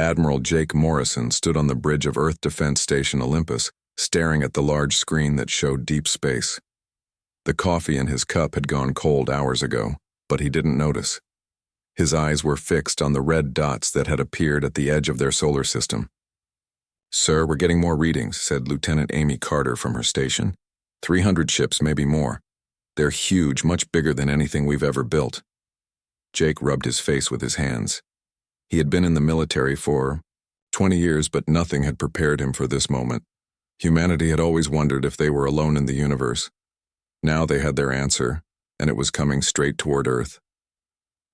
Admiral Jake Morrison stood on the bridge of Earth Defense Station Olympus, staring at the large screen that showed deep space. The coffee in his cup had gone cold hours ago, but he didn't notice. His eyes were fixed on the red dots that had appeared at the edge of their solar system. "Sir, we're getting more readings," said Lieutenant Amy Carter from her station. 300 ships, maybe more. They're huge, much bigger than anything we've ever built." Jake rubbed his face with his hands. He had been in the military for 20 years, but nothing had prepared him for this moment. Humanity had always wondered if they were alone in the universe. Now they had their answer, and it was coming straight toward Earth.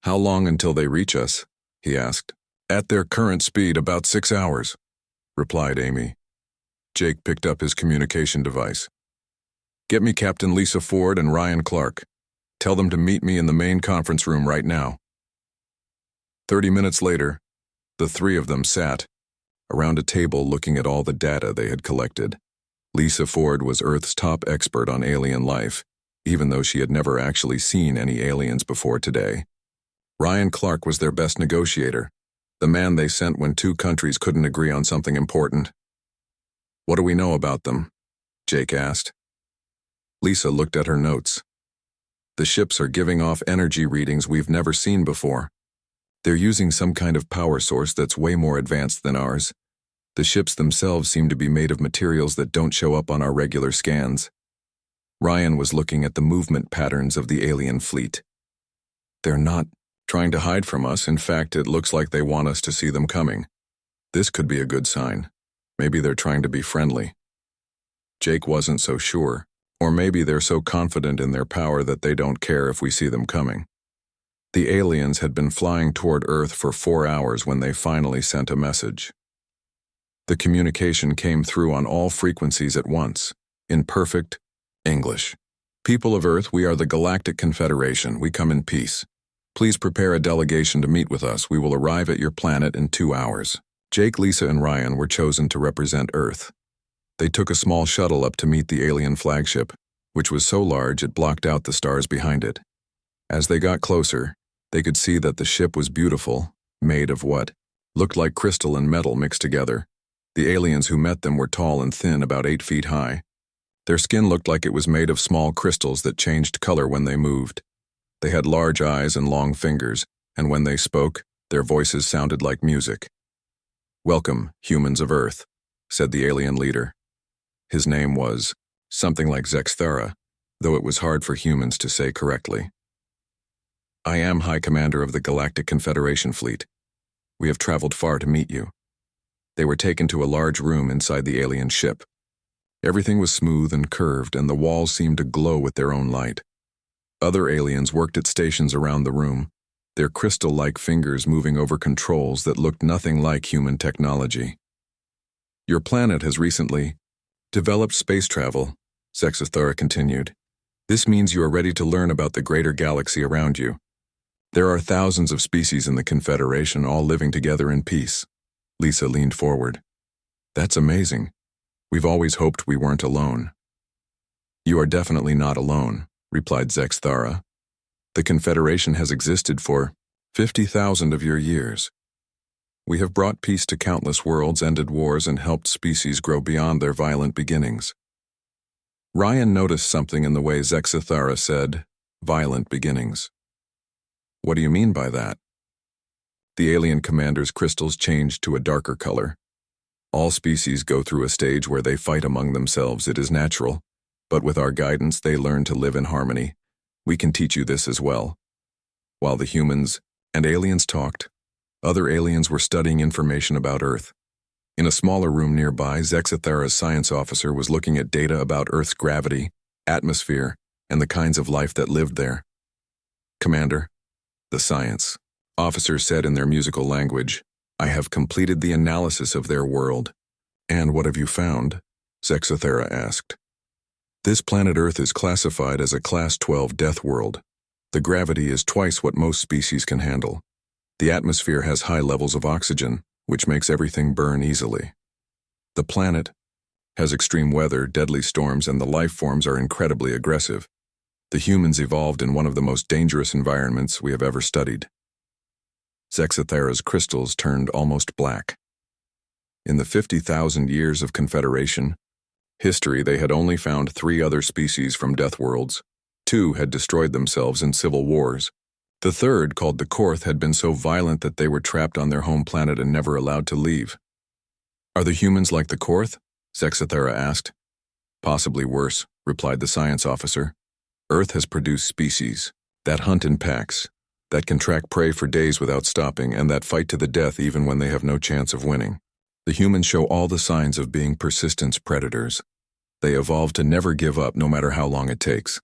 "How long until they reach us?" he asked. "At their current speed, about 6 hours," replied Amy. Jake picked up his communication device. "Get me Captain Lisa Ford and Ryan Clark. Tell them to meet me in the main conference room right now." 30 minutes later, the three of them sat around a table looking at all the data they had collected. Lisa Ford was Earth's top expert on alien life, even though she had never actually seen any aliens before today. Ryan Clark was their best negotiator, the man they sent when two countries couldn't agree on something important. "What do we know about them?" Jake asked. Lisa looked at her notes. "The ships are giving off energy readings we've never seen before. They're using some kind of power source that's way more advanced than ours. The ships themselves seem to be made of materials that don't show up on our regular scans." Ryan was looking at the movement patterns of the alien fleet. "They're not trying to hide from us. In fact, it looks like they want us to see them coming. This could be a good sign. Maybe they're trying to be friendly." Jake wasn't so sure. Or maybe they're so confident in their power that they don't care if we see them coming. The aliens had been flying toward Earth for 4 hours when they finally sent a message. The communication came through on all frequencies at once, in perfect English. "People of Earth, we are the Galactic Confederation. We come in peace. Please prepare a delegation to meet with us. We will arrive at your planet in 2 hours." Jake, Lisa, and Ryan were chosen to represent Earth. They took a small shuttle up to meet the alien flagship, which was so large it blocked out the stars behind it. As they got closer, they could see that the ship was beautiful, made of what looked like crystal and metal mixed together. The aliens who met them were tall and thin, about 8 feet high. Their skin looked like it was made of small crystals that changed color when they moved. They had large eyes and long fingers, and when they spoke, their voices sounded like music. "Welcome, humans of Earth," said the alien leader. His name was something like Zexthara, though it was hard for humans to say correctly. "I am High Commander of the Galactic Confederation Fleet. We have traveled far to meet you." They were taken to a large room inside the alien ship. Everything was smooth and curved, and the walls seemed to glow with their own light. Other aliens worked at stations around the room, their crystal-like fingers moving over controls that looked nothing like human technology. "Your planet has recently developed space travel," Zexthara continued. "This means you are ready to learn about the greater galaxy around you. There are thousands of species in the Confederation, all living together in peace." Lisa leaned forward. "That's amazing. We've always hoped we weren't alone." "You are definitely not alone," replied Zexthara. "The Confederation has existed for 50,000 of your years. We have brought peace to countless worlds, ended wars, and helped species grow beyond their violent beginnings." Ryan noticed something in the way Zexthara said, "violent beginnings." "What do you mean by that?" The alien commander's crystals changed to a darker color. "All species go through a stage where they fight among themselves. It is natural. But with our guidance, they learn to live in harmony. We can teach you this as well." While the humans and aliens talked, other aliens were studying information about Earth. In a smaller room nearby, Zexthara's science officer was looking at data about Earth's gravity, atmosphere, and the kinds of life that lived there. "Commander," the science officer said in their musical language, "I have completed the analysis of their world." "And what have you found?" Zexthara asked. "This planet Earth is classified as a Class 12 death world. The gravity is twice what most species can handle. The atmosphere has high levels of oxygen, which makes everything burn easily. The planet has extreme weather, deadly storms, and the life forms are incredibly aggressive. The humans evolved in one of the most dangerous environments we have ever studied." Zexthara's crystals turned almost black. In the 50,000 years of Confederation history, they had only found 3 other species from death worlds. 2 had destroyed themselves in civil wars. The third, called the Korth, had been so violent that they were trapped on their home planet and never allowed to leave. "Are the humans like the Korth?" Zexathera asked. "Possibly worse," replied the science officer. "Earth has produced species that hunt in packs, that can track prey for days without stopping, and that fight to the death even when they have no chance of winning. The humans show all the signs of being persistent predators. They evolved to never give up no matter how long it takes."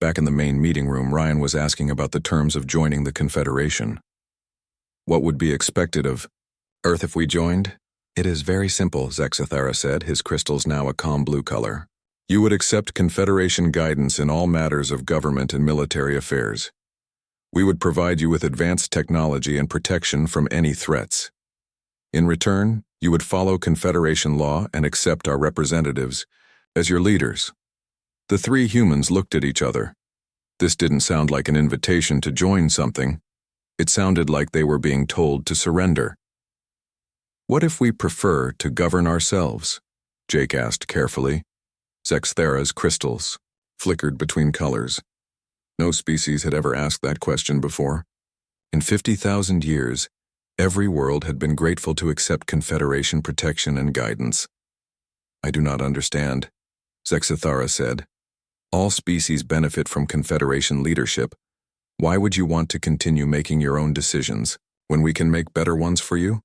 Back in the main meeting room, Ryan was asking about the terms of joining the Confederation. "What would be expected of Earth if we joined?" "It is very simple," Zexathera said, his crystals now a calm blue color. "You would accept Confederation guidance in all matters of government and military affairs. We would provide you with advanced technology and protection from any threats. In return, you would follow Confederation law and accept our representatives as your leaders." The 3 humans looked at each other. This didn't sound like an invitation to join something. It sounded like they were being told to surrender. "What if we prefer to govern ourselves?" Jake asked carefully. Zexthera's crystals flickered between colors. No species had ever asked that question before. In 50,000 years, every world had been grateful to accept Confederation protection and guidance. "I do not understand," Zexathera said. "All species benefit from Confederation leadership. Why would you want to continue making your own decisions when we can make better ones for you?"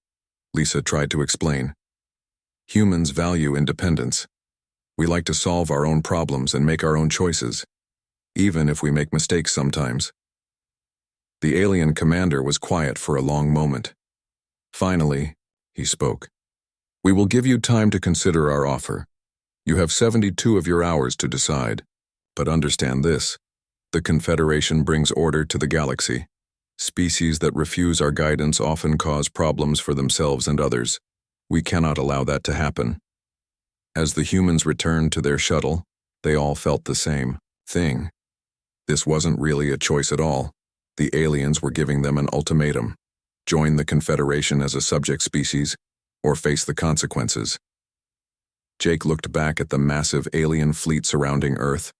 Lisa tried to explain. "Humans value independence. We like to solve our own problems and make our own choices, even if we make mistakes sometimes." The alien commander was quiet for a long moment. Finally, he spoke. "We will give you time to consider our offer. You have 72 of your hours to decide. But understand this: the Confederation brings order to the galaxy. Species that refuse our guidance often cause problems for themselves and others. We cannot allow that to happen." As the humans returned to their shuttle, they all felt the same thing. This wasn't really a choice at all. The aliens were giving them an ultimatum: join the Confederation as a subject species, or face the consequences. Jake looked back at the massive alien fleet surrounding Earth.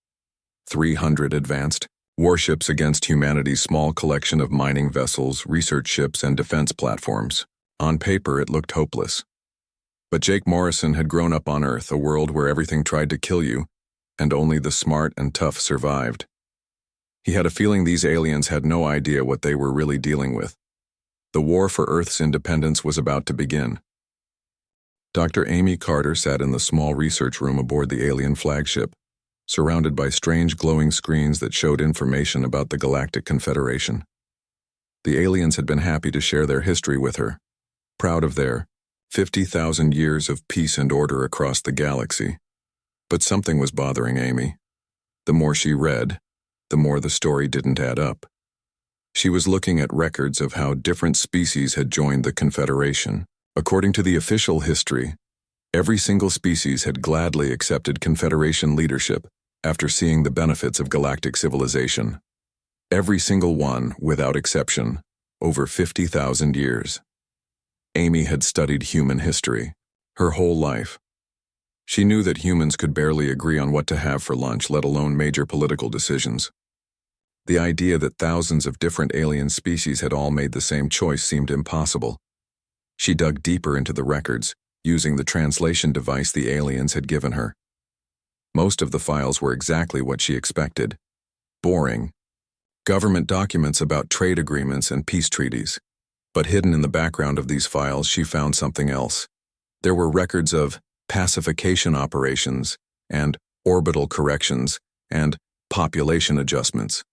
300 advanced warships against humanity's small collection of mining vessels, research ships, and defense platforms. On paper, it looked hopeless. But Jake Morrison had grown up on Earth, a world where everything tried to kill you, and only the smart and tough survived. He had a feeling these aliens had no idea what they were really dealing with. The war for Earth's independence was about to begin. Dr. Amy Carter sat in the small research room aboard the alien flagship, surrounded by strange glowing screens that showed information about the Galactic Confederation. The aliens had been happy to share their history with her, proud of their 50,000 years of peace and order across the galaxy. But something was bothering Amy. The more she read, the more the story didn't add up. She was looking at records of how different species had joined the Confederation. According to the official history, every single species had gladly accepted Confederation leadership after seeing the benefits of galactic civilization. Every single one, without exception, over 50,000 years. Amy had studied human history her whole life. She knew that humans could barely agree on what to have for lunch, let alone major political decisions. The idea that thousands of different alien species had all made the same choice seemed impossible. She dug deeper into the records, using the translation device the aliens had given her. Most of the files were exactly what she expected: boring. Government documents about trade agreements and peace treaties. But hidden in the background of these files, she found something else. There were records of pacification operations, and orbital corrections, and population adjustments.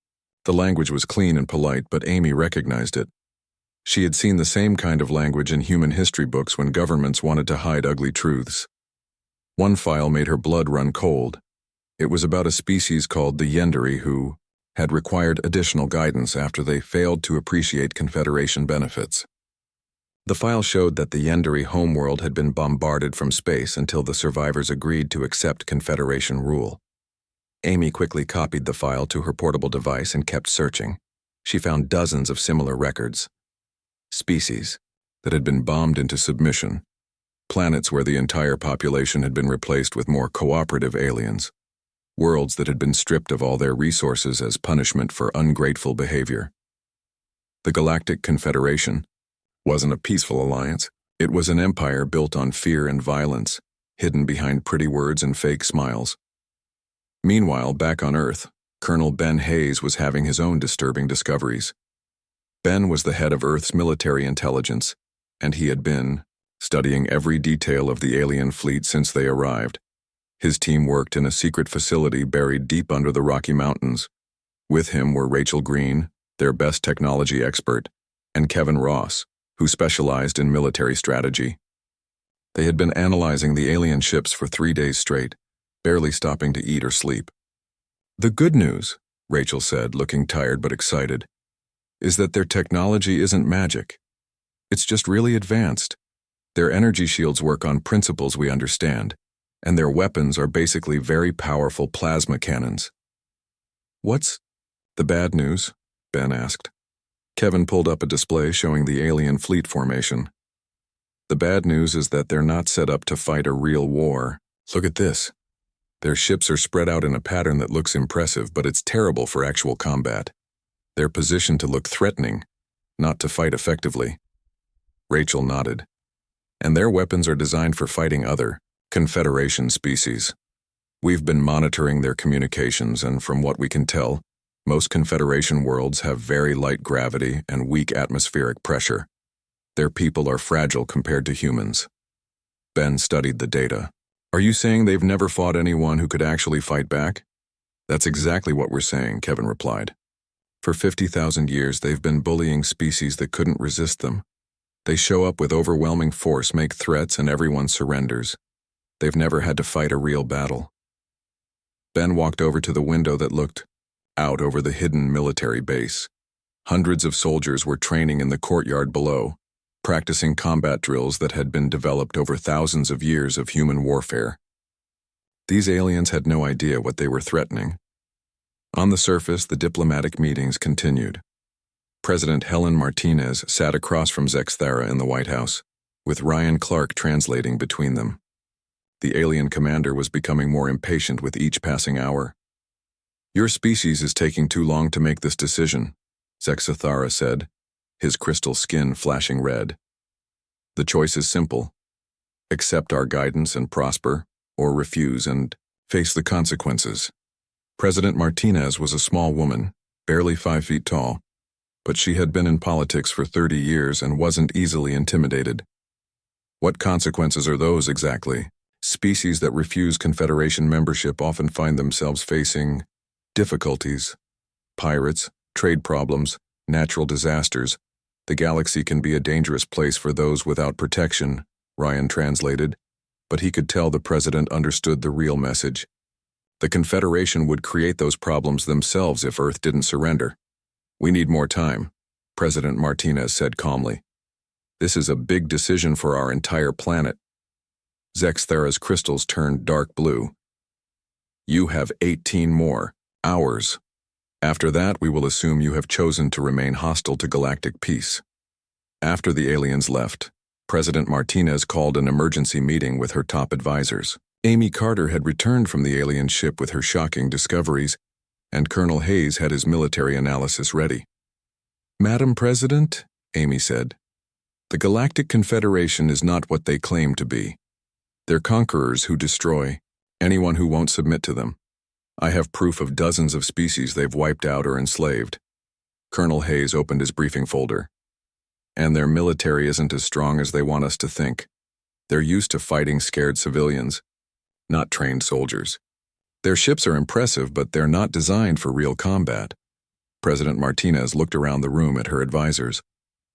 The language was clean and polite, but Amy recognized it. She had seen the same kind of language in human history books when governments wanted to hide ugly truths. One file made her blood run cold. It was about a species called the Yendari who had required additional guidance after they failed to appreciate Confederation benefits. The file showed that the Yendari homeworld had been bombarded from space until the survivors agreed to accept Confederation rule. Amy quickly copied the file to her portable device and kept searching. She found dozens of similar records. Species that had been bombed into submission. Planets where the entire population had been replaced with more cooperative aliens. Worlds that had been stripped of all their resources as punishment for ungrateful behavior. The Galactic Confederation wasn't a peaceful alliance. It was an empire built on fear and violence, hidden behind pretty words and fake smiles. Meanwhile, back on Earth, Colonel Ben Hayes was having his own disturbing discoveries. Ben was the head of Earth's military intelligence, and he had been studying every detail of the alien fleet since they arrived. His team worked in a secret facility buried deep under the Rocky Mountains. With him were Rachel Green, their best technology expert, and Kevin Ross, who specialized in military strategy. They had been analyzing the alien ships for 3 days straight, barely stopping to eat or sleep. The good news, Rachel said, looking tired but excited, is that their technology isn't magic. It's just really advanced. Their energy shields work on principles we understand, and their weapons are basically very powerful plasma cannons. What's the bad news? Ben asked. Kevin pulled up a display showing the alien fleet formation. The bad news is that they're not set up to fight a real war. Look at this. Their ships are spread out in a pattern that looks impressive, but it's terrible for actual combat. They're positioned to look threatening, not to fight effectively. Rachel nodded. And their weapons are designed for fighting other Confederation species. We've been monitoring their communications, and from what we can tell, most Confederation worlds have very light gravity and weak atmospheric pressure. Their people are fragile compared to humans. Ben studied the data. Are you saying they've never fought anyone who could actually fight back? That's exactly what we're saying, Kevin replied. For 50,000 years, they've been bullying species that couldn't resist them. They show up with overwhelming force, make threats, and everyone surrenders. They've never had to fight a real battle. Ben walked over to the window that looked out over the hidden military base. Hundreds of soldiers were training in the courtyard below, practicing combat drills that had been developed over thousands of years of human warfare. These aliens had no idea what they were threatening. On the surface, the diplomatic meetings continued. President Helen Martinez sat across from Zexthara in the White House, with Ryan Clark translating between them. The alien commander was becoming more impatient with each passing hour. Your species is taking too long to make this decision, Zexthara said, his crystal skin flashing red. The choice is simple. Accept our guidance and prosper, or refuse and face the consequences. President Martinez was a small woman, barely 5 feet tall, but she had been in politics for 30 years and wasn't easily intimidated. What consequences are those exactly? Species that refuse Confederation membership often find themselves facing difficulties, pirates, trade problems, natural disasters. The galaxy can be a dangerous place for those without protection, Ryan translated, but he could tell the president understood the real message. The Confederation would create those problems themselves if Earth didn't surrender. We need more time, President Martinez said calmly. This is a big decision for our entire planet. Zexthara's crystals turned dark blue. You have 18 more hours. After that, we will assume you have chosen to remain hostile to galactic peace. After the aliens left, President Martinez called an emergency meeting with her top advisors. Amy Carter had returned from the alien ship with her shocking discoveries, and Colonel Hayes had his military analysis ready. Madam President, Amy said, the Galactic Confederation is not what they claim to be. They're conquerors who destroy anyone who won't submit to them. I have proof of dozens of species they've wiped out or enslaved. Colonel Hayes opened his briefing folder. And their military isn't as strong as they want us to think. They're used to fighting scared civilians, not trained soldiers. Their ships are impressive, but they're not designed for real combat. President Martinez looked around the room at her advisors.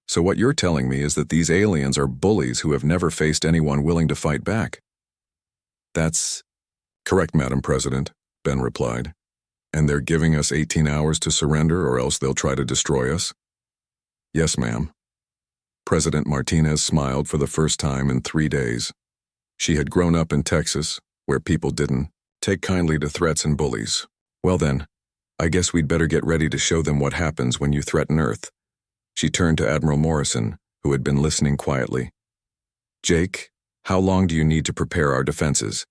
So what you're telling me is that these aliens are bullies who have never faced anyone willing to fight back? That's correct, Madam President, Ben replied. And they're giving us 18 hours to surrender, or else they'll try to destroy us? Yes, ma'am. President Martinez smiled for the first time in 3 days. She had grown up in Texas, where people didn't take kindly to threats and bullies. Well then, I guess we'd better get ready to show them what happens when you threaten Earth. She turned to Admiral Morrison, who had been listening quietly. Jake, How long do you need to prepare our defenses?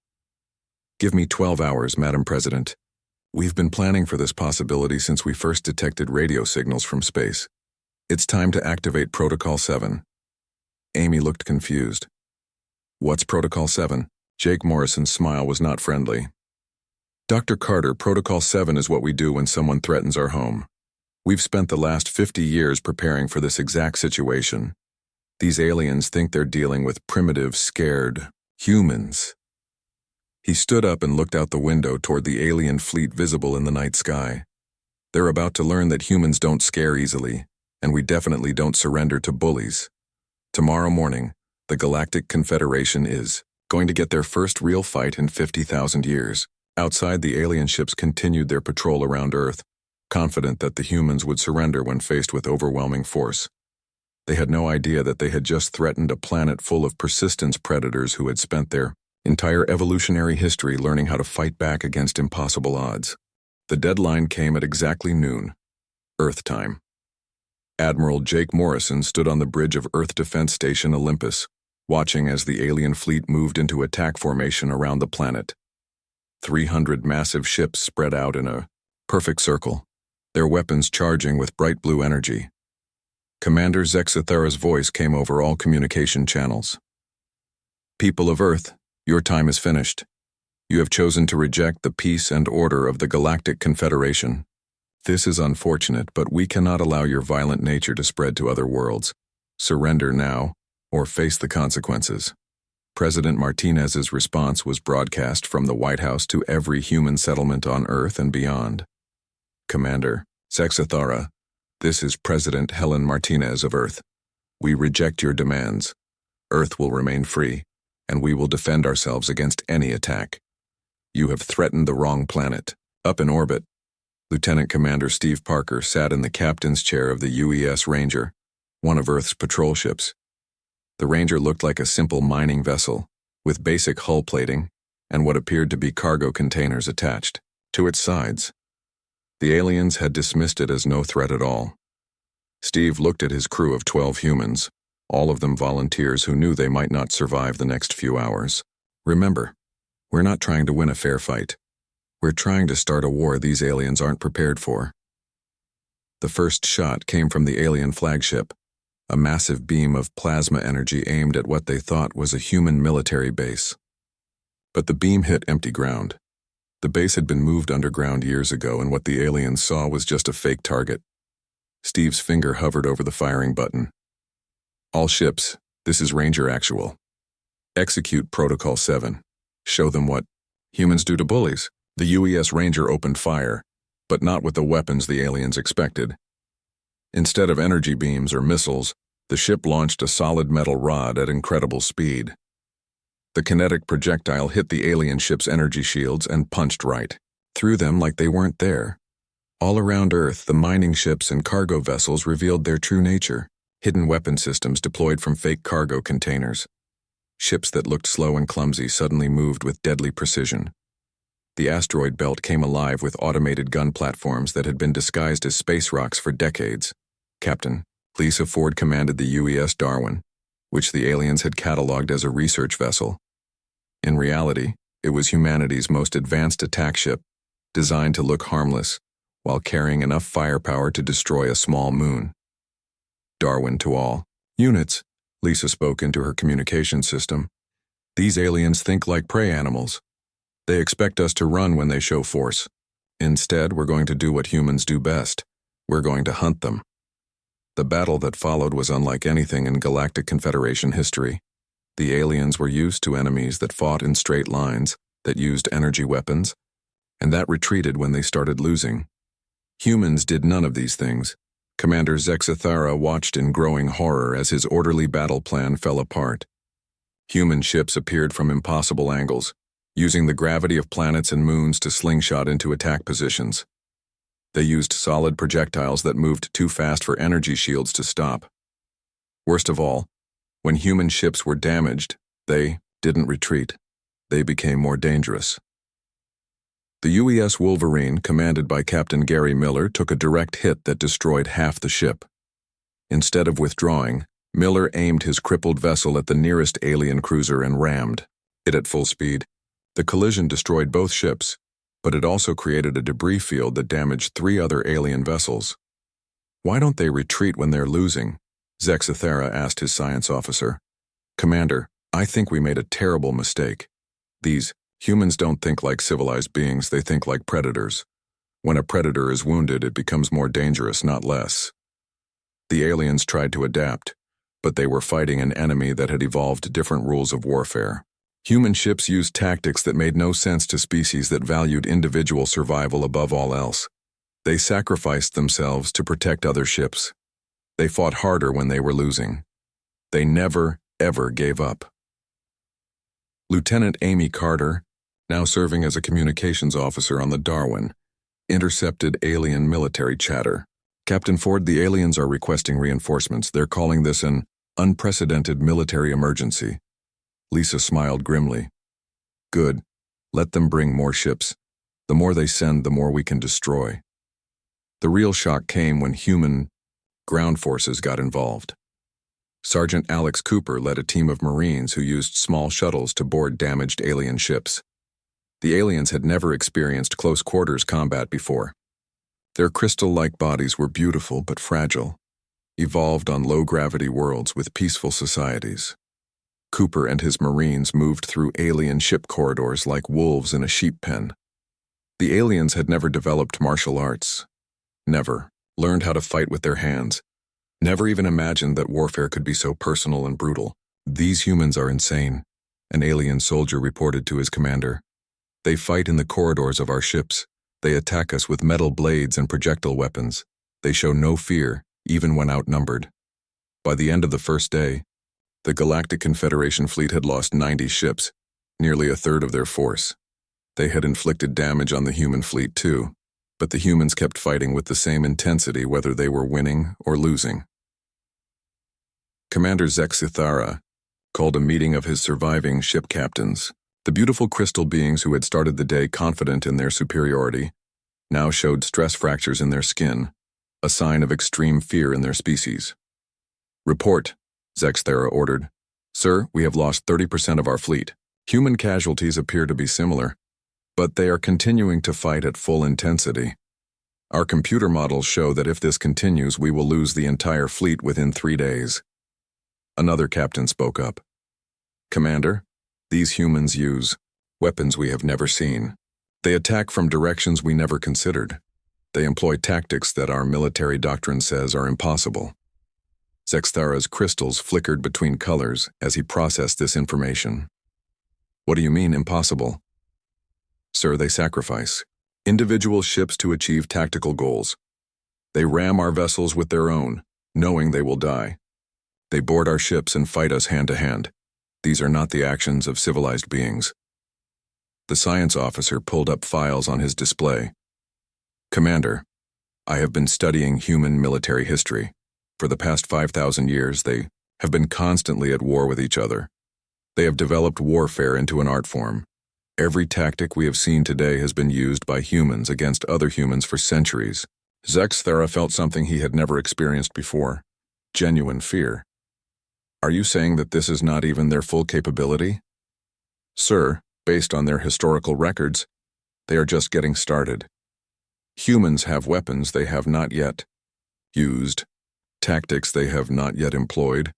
Give me 12 hours, Madam President. We've been planning for this possibility since we first detected radio signals from space. It's time to activate Protocol 7. Amy looked confused. What's Protocol 7? Jake Morrison's smile was not friendly. Dr. Carter, Protocol 7 is what we do when someone threatens our home. We've spent the last 50 years preparing for this exact situation. These aliens think they're dealing with primitive, scared humans. He stood up and looked out the window toward the alien fleet visible in the night sky. They're about to learn that humans don't scare easily, and we definitely don't surrender to bullies. Tomorrow morning, the Galactic Confederation is going to get their first real fight in 50,000 years. Outside, the alien ships continued their patrol around Earth, confident that the humans would surrender when faced with overwhelming force. They had no idea that they had just threatened a planet full of persistence predators who had spent their entire evolutionary history learning how to fight back against impossible odds. The deadline came at exactly noon, Earth time. Admiral Jake Morrison stood on the bridge of Earth Defense Station Olympus, watching as the alien fleet moved into attack formation around the planet. 300 massive ships spread out in a perfect circle, their weapons charging with bright blue energy. Commander Zexathara's voice came over all communication channels. People of Earth, your time is finished. You have chosen to reject the peace and order of the Galactic Confederation. This is unfortunate, but we cannot allow your violent nature to spread to other worlds. Surrender now, or face the consequences. President Martinez's response was broadcast from the White House to every human settlement on Earth and beyond. Commander Zexathara, this is President Helen Martinez of Earth. We reject your demands. Earth will remain free, and we will defend ourselves against any attack. You have threatened the wrong planet. Up in orbit, Lieutenant Commander Steve Parker sat in the captain's chair of the UES Ranger, one of Earth's patrol ships. The Ranger looked like a simple mining vessel, with basic hull plating and what appeared to be cargo containers attached to its sides. The aliens had dismissed it as no threat at all. Steve looked at his crew of 12 humans, all of them volunteers who knew they might not survive the next few hours. Remember, we're not trying to win a fair fight. We're trying to start a war these aliens aren't prepared for. The first shot came from the alien flagship, a massive beam of plasma energy aimed at what they thought was a human military base. But the beam hit empty ground. The base had been moved underground years ago, and what the aliens saw was just a fake target. Steve's finger hovered over the firing button. All ships, this is Ranger Actual. Execute Protocol 7. Show them what humans do to bullies. The UES Ranger opened fire, but not with the weapons the aliens expected. Instead of energy beams or missiles, the ship launched a solid metal rod at incredible speed. The kinetic projectile hit the alien ship's energy shields and punched right through them like they weren't there. All around Earth, the mining ships and cargo vessels revealed their true nature, hidden weapon systems deployed from fake cargo containers. Ships that looked slow and clumsy suddenly moved with deadly precision. The asteroid belt came alive with automated gun platforms that had been disguised as space rocks for decades. Captain Lisa Ford commanded the UES Darwin, which the aliens had catalogued as a research vessel. In reality, it was humanity's most advanced attack ship, designed to look harmless, while carrying enough firepower to destroy a small moon. Darwin to all units, Lisa spoke into her communication system. These aliens think like prey animals. They expect us to run when they show force. Instead, we're going to do what humans do best. We're going to hunt them. The battle that followed was unlike anything in Galactic Confederation history. The aliens were used to enemies that fought in straight lines, that used energy weapons, and that retreated when they started losing. Humans did none of these things. Commander Zexathara watched in growing horror as his orderly battle plan fell apart. Human ships appeared from impossible angles, using the gravity of planets and moons to slingshot into attack positions. They used solid projectiles that moved too fast for energy shields to stop. Worst of all, when human ships were damaged, they didn't retreat. They became more dangerous. The UES Wolverine, commanded by Captain Gary Miller, took a direct hit that destroyed half the ship. Instead of withdrawing, Miller aimed his crippled vessel at the nearest alien cruiser and rammed it at full speed. The collision destroyed both ships, but it also created a debris field that damaged 3 other alien vessels. "Why don't they retreat when they're losing?" Zexithera asked his science officer. "Commander, I think we made a terrible mistake. These humans don't think like civilized beings, they think like predators. When a predator is wounded, it becomes more dangerous, not less." The aliens tried to adapt, but they were fighting an enemy that had evolved different rules of warfare. Human ships used tactics that made no sense to species that valued individual survival above all else. They sacrificed themselves to protect other ships. They fought harder when they were losing. They never, ever gave up. Lieutenant Amy Carter, now serving as a communications officer on the Darwin, intercepted alien military chatter. "Captain Ford, the aliens are requesting reinforcements. They're calling this an unprecedented military emergency." Lisa smiled grimly. "Good. Let them bring more ships. The more they send, the more we can destroy." The real shock came when human ground forces got involved. Sergeant Alex Cooper led a team of Marines who used small shuttles to board damaged alien ships. The aliens had never experienced close-quarters combat before. Their crystal-like bodies were beautiful but fragile, evolved on low-gravity worlds with peaceful societies. Cooper and his Marines moved through alien ship corridors like wolves in a sheep pen. The aliens had never developed martial arts, never learned how to fight with their hands, never even imagined that warfare could be so personal and brutal. "These humans are insane," an alien soldier reported to his commander. "They fight in the corridors of our ships. They attack us with metal blades and projectile weapons. They show no fear, even when outnumbered." By the end of the first day, the Galactic Confederation fleet had lost 90 ships, nearly a third of their force. They had inflicted damage on the human fleet too, but the humans kept fighting with the same intensity whether they were winning or losing. Commander Zexithara called a meeting of his surviving ship captains. The beautiful crystal beings who had started the day confident in their superiority now showed stress fractures in their skin, a sign of extreme fear in their species. "Report," Zexithara ordered. "Sir, we have lost 30% of our fleet. Human casualties appear to be similar, but they are continuing to fight at full intensity. Our computer models show that if this continues, we will lose the entire fleet within 3 days." Another captain spoke up. "Commander, these humans use weapons we have never seen. They attack from directions we never considered. They employ tactics that our military doctrine says are impossible." Zexithara's crystals flickered between colors as he processed this information. "What do you mean, impossible?" "Sir, they sacrifice individual ships to achieve tactical goals. They ram our vessels with their own, knowing they will die. They board our ships and fight us hand to hand. These are not the actions of civilized beings." The science officer pulled up files on his display. "Commander, I have been studying human military history. For the past 5,000 years, they have been constantly at war with each other. They have developed warfare into an art form. Every tactic we have seen today has been used by humans against other humans for centuries." Zexithara felt something he had never experienced before: genuine fear. "Are you saying that this is not even their full capability?" "Sir, based on their historical records, they are just getting started. Humans have weapons they have not yet used, tactics they have not yet employed,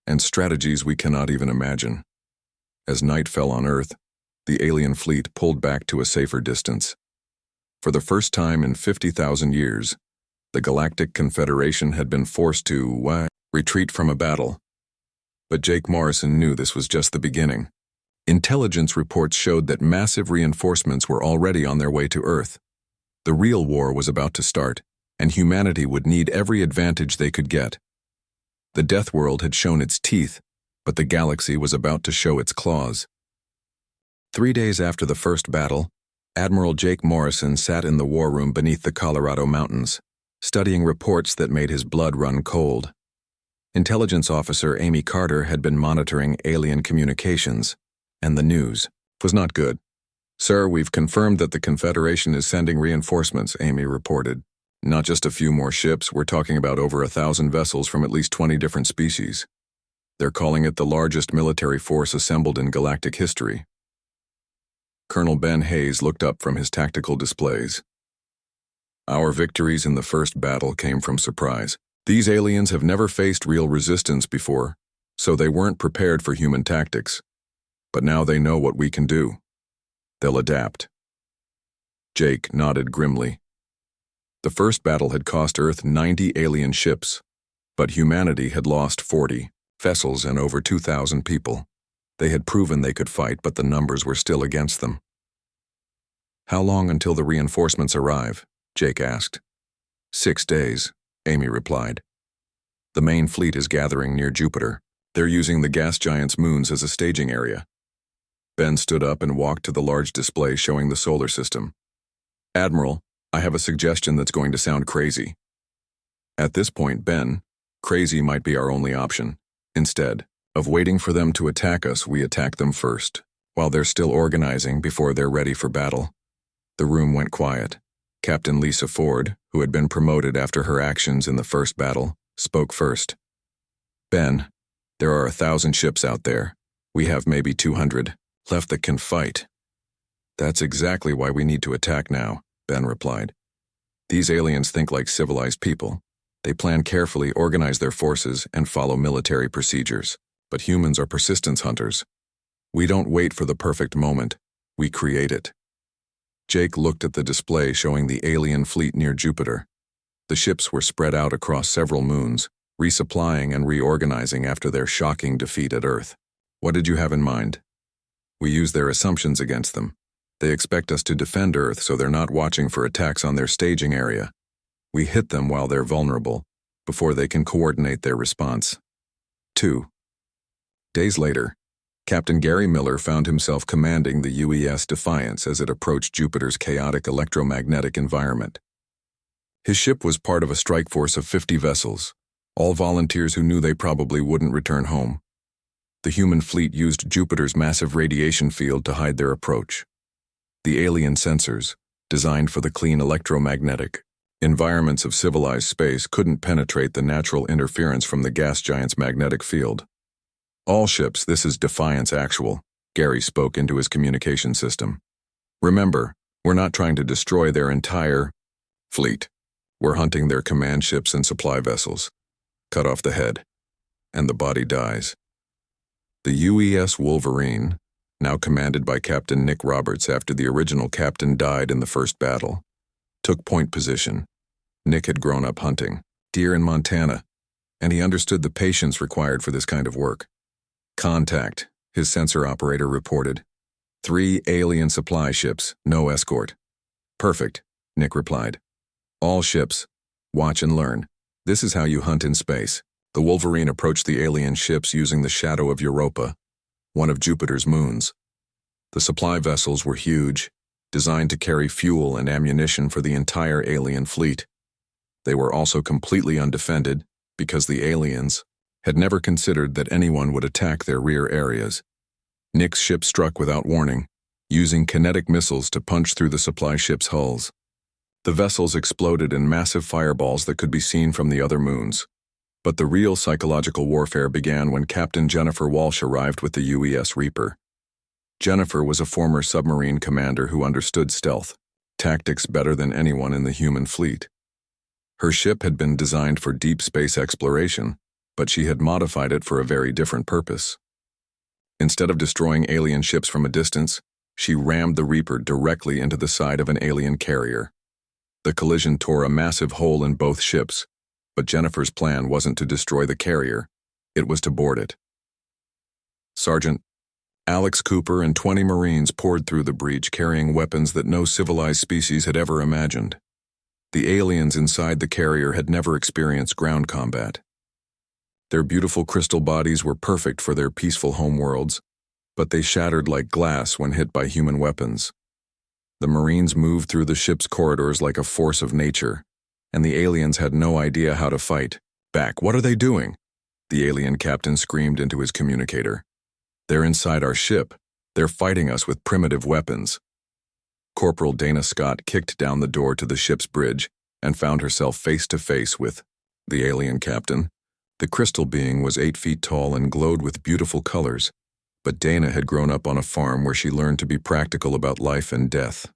and strategies we cannot even imagine." As night fell on Earth, the alien fleet pulled back to a safer distance. For the first time in 50,000 years, the Galactic Confederation had been forced to retreat from a battle. But Jake Morrison knew this was just the beginning. Intelligence reports showed that massive reinforcements were already on their way to Earth. The real war was about to start, and humanity would need every advantage they could get. The Death World had shown its teeth, but the galaxy was about to show its claws. 3 days after the first battle, Admiral Jake Morrison sat in the war room beneath the Colorado mountains, studying reports that made his blood run cold. Intelligence officer Amy Carter had been monitoring alien communications, and the news was not good. "Sir, we've confirmed that the Confederation is sending reinforcements," Amy reported. "Not just a few more ships, we're talking about over 1,000 vessels from at least 20 different species. They're calling it the largest military force assembled in galactic history. Colonel Ben Hayes looked up from his tactical displays. Our victories in the first battle came from surprise. These aliens have never faced real resistance before, so they weren't prepared for human tactics. But now they know what we can do. They'll adapt. Jake nodded grimly. The first battle had cost Earth 90 alien ships, but humanity had lost 40 vessels and over 2,000 people. They had proven they could fight, but the numbers were still against them. How long until the reinforcements arrive? Jake asked. 6 days, Amy replied. The main fleet is gathering near Jupiter. They're using the gas giant's moons as a staging area. Ben stood up and walked to the large display showing the solar system. Admiral, I have a suggestion that's going to sound crazy. At this point, Ben, crazy might be our only option. Instead of waiting for them to attack us, we attack them first, while they're still organizing before they're ready for battle. The room went quiet. Captain Lisa Ford, who had been promoted after her actions in the first battle, spoke first. Ben, there are 1,000 ships out there. We have maybe 200 left that can fight. That's exactly why we need to attack now, Ben replied. These aliens think like civilized people. They plan carefully, organize their forces, and follow military procedures. But humans are persistence hunters. We don't wait for the perfect moment. We create it. Jake looked at the display showing the alien fleet near Jupiter. The ships were spread out across several moons, resupplying and reorganizing after their shocking defeat at Earth. What did you have in mind? We use their assumptions against them. They expect us to defend Earth, so they're not watching for attacks on their staging area. We hit them while they're vulnerable, before they can coordinate their response. 2 days later, Captain Gary Miller found himself commanding the UES Defiance as it approached Jupiter's chaotic electromagnetic environment. His ship was part of a strike force of 50 vessels, all volunteers who knew they probably wouldn't return home. The human fleet used Jupiter's massive radiation field to hide their approach. The alien sensors, designed for the clean electromagnetic environments of civilized space, couldn't penetrate the natural interference from the gas giant's magnetic field. All ships, this is Defiance Actual, Gary spoke into his communication system. Remember, we're not trying to destroy their entire fleet. We're hunting their command ships and supply vessels. Cut off the head, and the body dies. The UES Wolverine, now commanded by Captain Nick Roberts after the original captain died in the first battle, took point position. Nick had grown up hunting deer in Montana, and he understood the patience required for this kind of work. Contact, his sensor operator reported. 3 alien supply ships, no escort. Perfect, Nick replied. All ships, watch and learn. This is how you hunt in space. The Wolverine approached the alien ships using the shadow of Europa, one of Jupiter's moons. The supply vessels were huge, designed to carry fuel and ammunition for the entire alien fleet. They were also completely undefended because the aliens had never considered that anyone would attack their rear areas. Nick's ship struck without warning, using kinetic missiles to punch through the supply ships' hulls. The vessels exploded in massive fireballs that could be seen from the other moons. But the real psychological warfare began when Captain Jennifer Walsh arrived with the UES Reaper. Jennifer was a former submarine commander who understood stealth tactics better than anyone in the human fleet. Her ship had been designed for deep space exploration, but she had modified it for a very different purpose. Instead of destroying alien ships from a distance, she rammed the Reaper directly into the side of an alien carrier. The collision tore a massive hole in both ships, but Jennifer's plan wasn't to destroy the carrier, it was to board it. Sergeant Alex Cooper and 20 Marines poured through the breach carrying weapons that no civilized species had ever imagined. The aliens inside the carrier had never experienced ground combat. Their beautiful crystal bodies were perfect for their peaceful homeworlds, but they shattered like glass when hit by human weapons. The Marines moved through the ship's corridors like a force of nature, and the aliens had no idea how to fight. Back, what are they doing? The alien captain screamed into his communicator. They're inside our ship. They're fighting us with primitive weapons. Corporal Dana Scott kicked down the door to the ship's bridge and found herself face to face with the alien captain. The crystal being was 8 feet tall and glowed with beautiful colors, but Dana had grown up on a farm where she learned to be practical about life and death.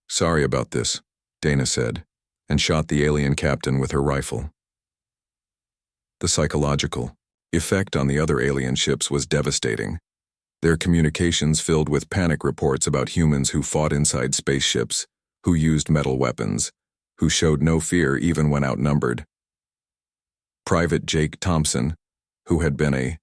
"Sorry about this," Dana said, and shot the alien captain with her rifle. The psychological effect on the other alien ships was devastating. Their communications filled with panic reports about humans who fought inside spaceships, who used metal weapons, who showed no fear even when outnumbered. Private Jake Thompson, who had been a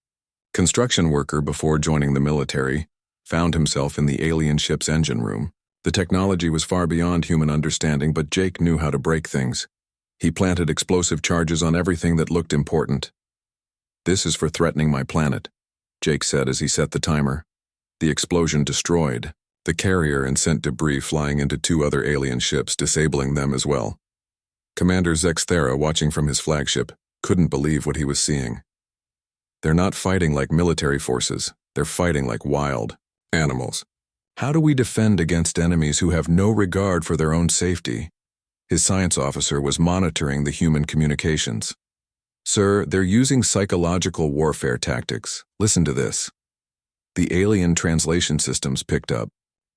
construction worker before joining the military, found himself in the alien ship's engine room. The technology was far beyond human understanding, but Jake knew how to break things. He planted explosive charges on everything that looked important. "This is for threatening my planet," Jake said as he set the timer. The explosion destroyed the carrier and sent debris flying into 2 other alien ships, disabling them as well. Commander Zexthera, watching from his flagship, couldn't believe what he was seeing. "They're not fighting like military forces, they're fighting like wild animals. How do we defend against enemies who have no regard for their own safety?" His science officer was monitoring the human communications. "Sir, they're using psychological warfare tactics. Listen to this." The alien translation systems picked up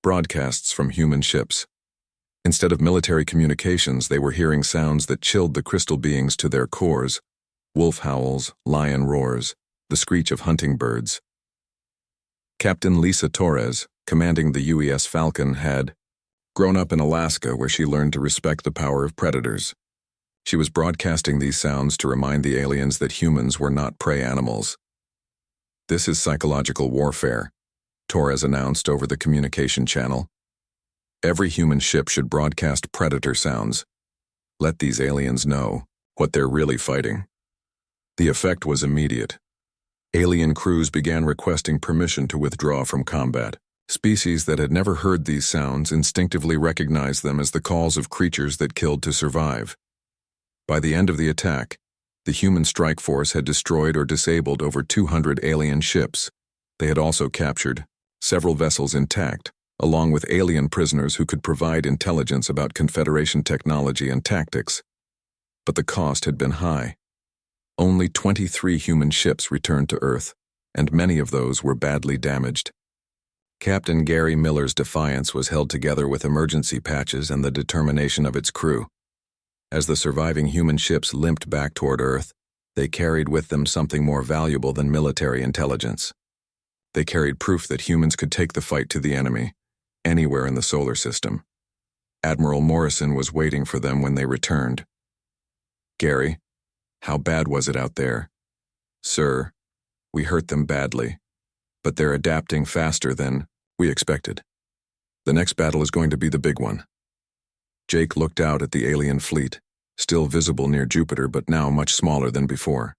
broadcasts from human ships. Instead of military communications, they were hearing sounds that chilled the crystal beings to their cores: wolf howls, lion roars, the screech of hunting birds. Captain Lisa Torres, commanding the UES Falcon, had grown up in Alaska, where she learned to respect the power of predators. She was broadcasting these sounds to remind the aliens that humans were not prey animals. "This is psychological warfare," Torres announced over the communication channel. "Every human ship should broadcast predator sounds. Let these aliens know what they're really fighting." The effect was immediate. Alien crews began requesting permission to withdraw from combat. Species that had never heard these sounds instinctively recognized them as the calls of creatures that killed to survive. By the end of the attack, the human strike force had destroyed or disabled over 200 alien ships. They had also captured several vessels intact, along with alien prisoners who could provide intelligence about Confederation technology and tactics. But the cost had been high. Only 23 human ships returned to Earth, and many of those were badly damaged. Captain Gary Miller's Defiance was held together with emergency patches and the determination of its crew. As the surviving human ships limped back toward Earth, they carried with them something more valuable than military intelligence. They carried proof that humans could take the fight to the enemy, anywhere in the solar system. Admiral Morrison was waiting for them when they returned. "Gary, how bad was it out there?" "Sir, we hurt them badly, but they're adapting faster than we expected. The next battle is going to be the big one." Jake looked out at the alien fleet, still visible near Jupiter but now much smaller than before.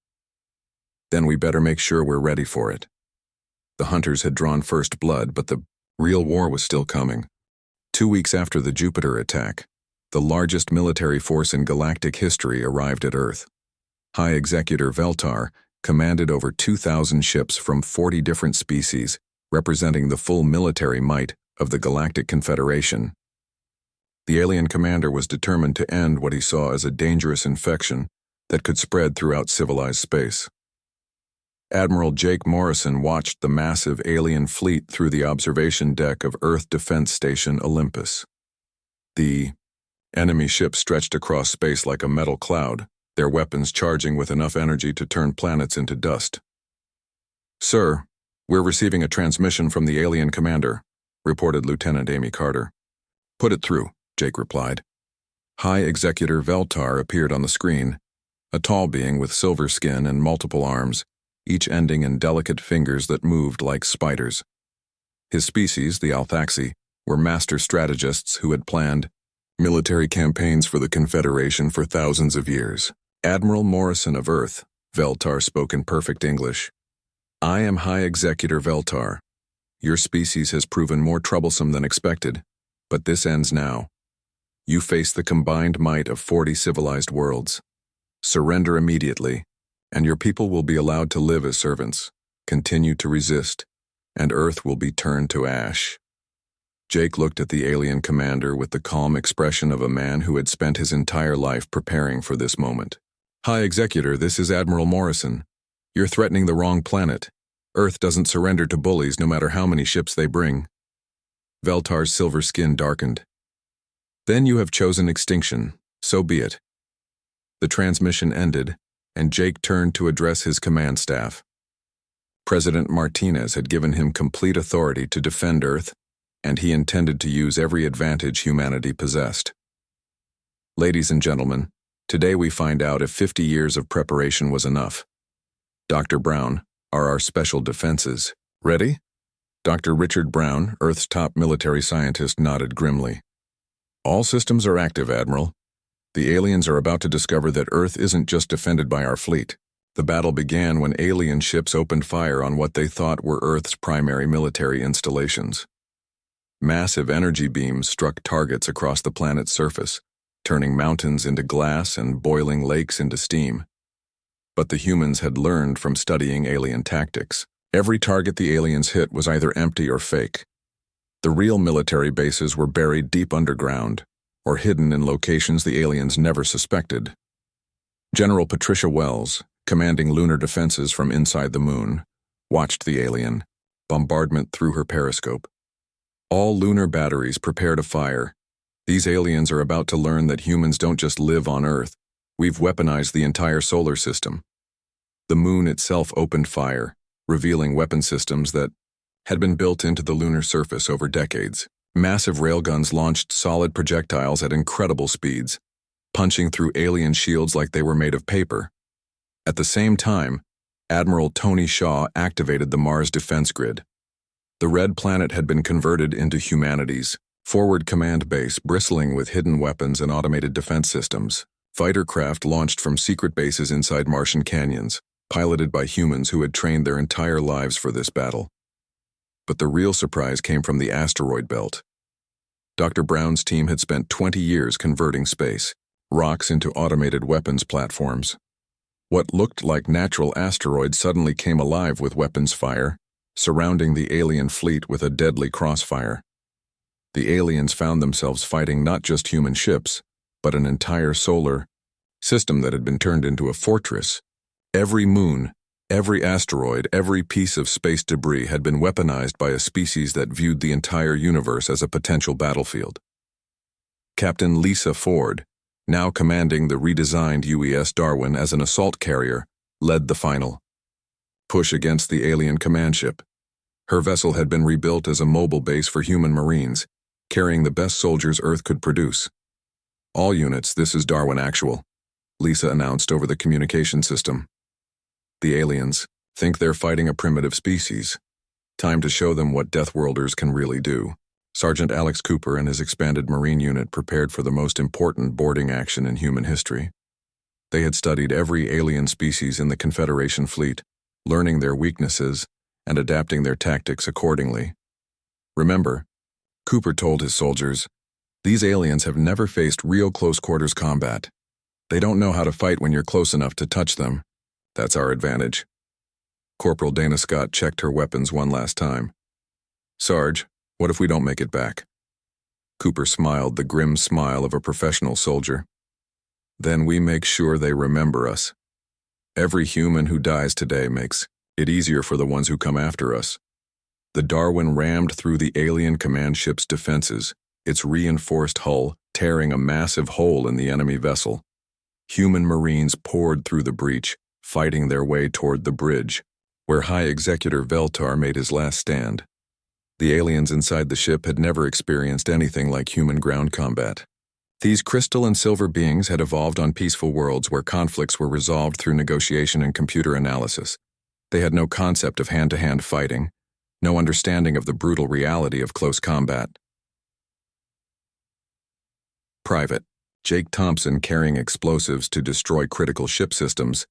"Then we better make sure we're ready for it." The hunters had drawn first blood, but the real war was still coming. 2 weeks after the Jupiter attack, the largest military force in galactic history arrived at Earth. High Executor Veltar commanded over 2,000 ships from 40 different species, representing the full military might of the Galactic Confederation. The alien commander was determined to end what he saw as a dangerous infection that could spread throughout civilized space. Admiral Jake Morrison watched the massive alien fleet through the observation deck of Earth Defense Station Olympus. The enemy ships stretched across space like a metal cloud, their weapons charging with enough energy to turn planets into dust. "Sir, we're receiving a transmission from the alien commander," reported Lieutenant Amy Carter. "Put it through," Jake replied. High Executor Veltar appeared on the screen, a tall being with silver skin and multiple arms, each ending in delicate fingers that moved like spiders. His species, the Althaxi, were master strategists who had planned military campaigns for the Confederation for thousands of years. "Admiral Morrison of Earth," Veltar spoke in perfect English. "I am High Executor Veltar. Your species has proven more troublesome than expected, but this ends now. You face the combined might of 40 civilized worlds. Surrender immediately, and your people will be allowed to live as servants. Continue to resist, and Earth will be turned to ash." Jake looked at the alien commander with the calm expression of a man who had spent his entire life preparing for this moment. High Executor, this is Admiral Morrison. You're threatening the wrong planet. Earth doesn't surrender to bullies no matter how many ships they bring. Veltar's silver skin darkened. Then you have chosen extinction. So be it. The transmission ended, and Jake turned to address his command staff. President Martinez had given him complete authority to defend Earth, and he intended to use every advantage humanity possessed. Ladies and gentlemen, today we find out if 50 years of preparation was enough. Dr. Brown, are our special defenses ready? Dr. Richard Brown, Earth's top military scientist, nodded grimly. All systems are active, Admiral. The aliens are about to discover that Earth isn't just defended by our fleet. The battle began when alien ships opened fire on what they thought were Earth's primary military installations. Massive energy beams struck targets across the planet's surface, turning mountains into glass and boiling lakes into steam. But the humans had learned from studying alien tactics. Every target the aliens hit was either empty or fake. The real military bases were buried deep underground, or hidden in locations the aliens never suspected. General Patricia Wells, commanding lunar defenses from inside the moon, watched the alien bombardment through her periscope. All lunar batteries prepare to fire. These aliens are about to learn that humans don't just live on Earth. We've weaponized the entire solar system. The moon itself opened fire, revealing weapon systems that had been built into the lunar surface over decades. Massive railguns launched solid projectiles at incredible speeds, punching through alien shields like they were made of paper. At the same time, Admiral Tony Shaw activated the Mars defense grid. The red planet had been converted into humanity's forward command base, bristling with hidden weapons and automated defense systems. Fighter craft launched from secret bases inside Martian canyons, piloted by humans who had trained their entire lives for this battle. But the real surprise came from the asteroid belt. Dr. Brown's team had spent 20 years converting space, rocks into automated weapons platforms. What looked like natural asteroids suddenly came alive with weapons fire, surrounding the alien fleet with a deadly crossfire. The aliens found themselves fighting not just human ships, but an entire solar system that had been turned into a fortress. Every moon, every asteroid, every piece of space debris had been weaponized by a species that viewed the entire universe as a potential battlefield. Captain Lisa Ford, now commanding the redesigned UES Darwin as an assault carrier, led the final push against the alien command ship. Her vessel had been rebuilt as a mobile base for human marines, carrying the best soldiers Earth could produce. All units, this is Darwin Actual, Lisa announced over the communication system. The aliens think they're fighting a primitive species. Time to show them what Deathworlders can really do. Sergeant Alex Cooper and his expanded Marine unit prepared for the most important boarding action in human history. They had studied every alien species in the Confederation fleet, learning their weaknesses and adapting their tactics accordingly. Remember, Cooper told his soldiers, these aliens have never faced real close-quarters combat. They don't know how to fight when you're close enough to touch them. That's our advantage. Corporal Dana Scott checked her weapons one last time. Sarge, what if we don't make it back? Cooper smiled the grim smile of a professional soldier. Then we make sure they remember us. Every human who dies today makes it easier for the ones who come after us. The Darwin rammed through the alien command ship's defenses, its reinforced hull tearing a massive hole in the enemy vessel. Human Marines poured through the breach, fighting their way toward the bridge, where High Executor Veltar made his last stand. The aliens inside the ship had never experienced anything like human ground combat. These crystal and silver beings had evolved on peaceful worlds where conflicts were resolved through negotiation and computer analysis. They had no concept of hand-to-hand fighting, no understanding of the brutal reality of close combat. Private Jake Thompson, carrying explosives to destroy critical ship systems,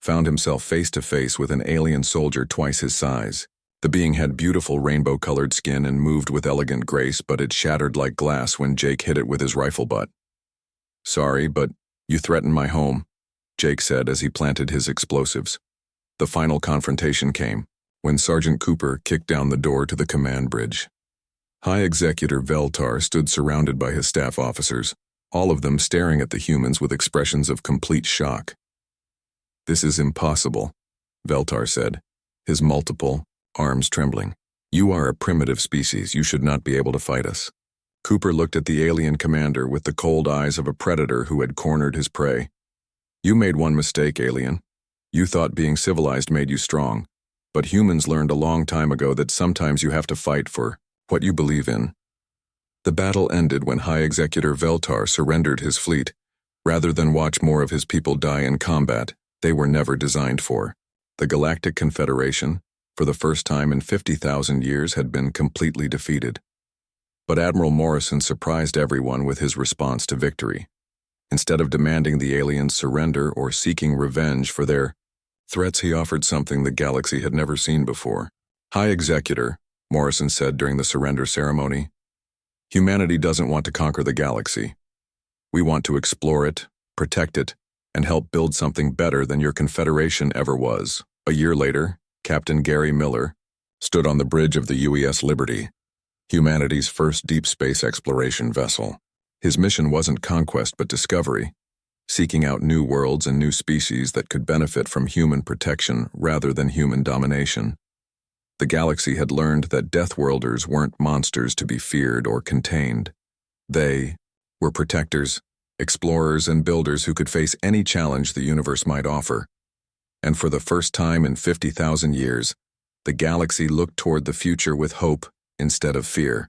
found himself face-to-face with an alien soldier twice his size. The being had beautiful rainbow-colored skin and moved with elegant grace, but it shattered like glass when Jake hit it with his rifle butt. Sorry, but you threatened my home, Jake said as he planted his explosives. The final confrontation came when Sergeant Cooper kicked down the door to the command bridge. High Executor Veltar stood surrounded by his staff officers, all of them staring at the humans with expressions of complete shock. "This is impossible," Veltar said, his multiple arms trembling. "You are a primitive species. You should not be able to fight us." Cooper looked at the alien commander with the cold eyes of a predator who had cornered his prey. "You made one mistake, alien. You thought being civilized made you strong, but humans learned a long time ago that sometimes you have to fight for what you believe in." The battle ended when High Executor Veltar surrendered his fleet, rather than watch more of his people die in combat they were never designed for. The Galactic Confederation, for the first time in 50,000 years, had been completely defeated. But Admiral Morrison surprised everyone with his response to victory. Instead of demanding the aliens surrender or seeking revenge for their threats, he offered something the galaxy had never seen before. "High Executor," Morrison said during the surrender ceremony, "humanity doesn't want to conquer the galaxy. We want to explore it, protect it, and help build something better than your Confederation ever was." A year later, Captain Gary Miller stood on the bridge of the UES Liberty, humanity's first deep space exploration vessel. His mission wasn't conquest but discovery, seeking out new worlds and new species that could benefit from human protection rather than human domination. The galaxy had learned that Deathworlders weren't monsters to be feared or contained. They were protectors, explorers, and builders who could face any challenge the universe might offer. And for the first time in 50,000 years, the galaxy looked toward the future with hope instead of fear.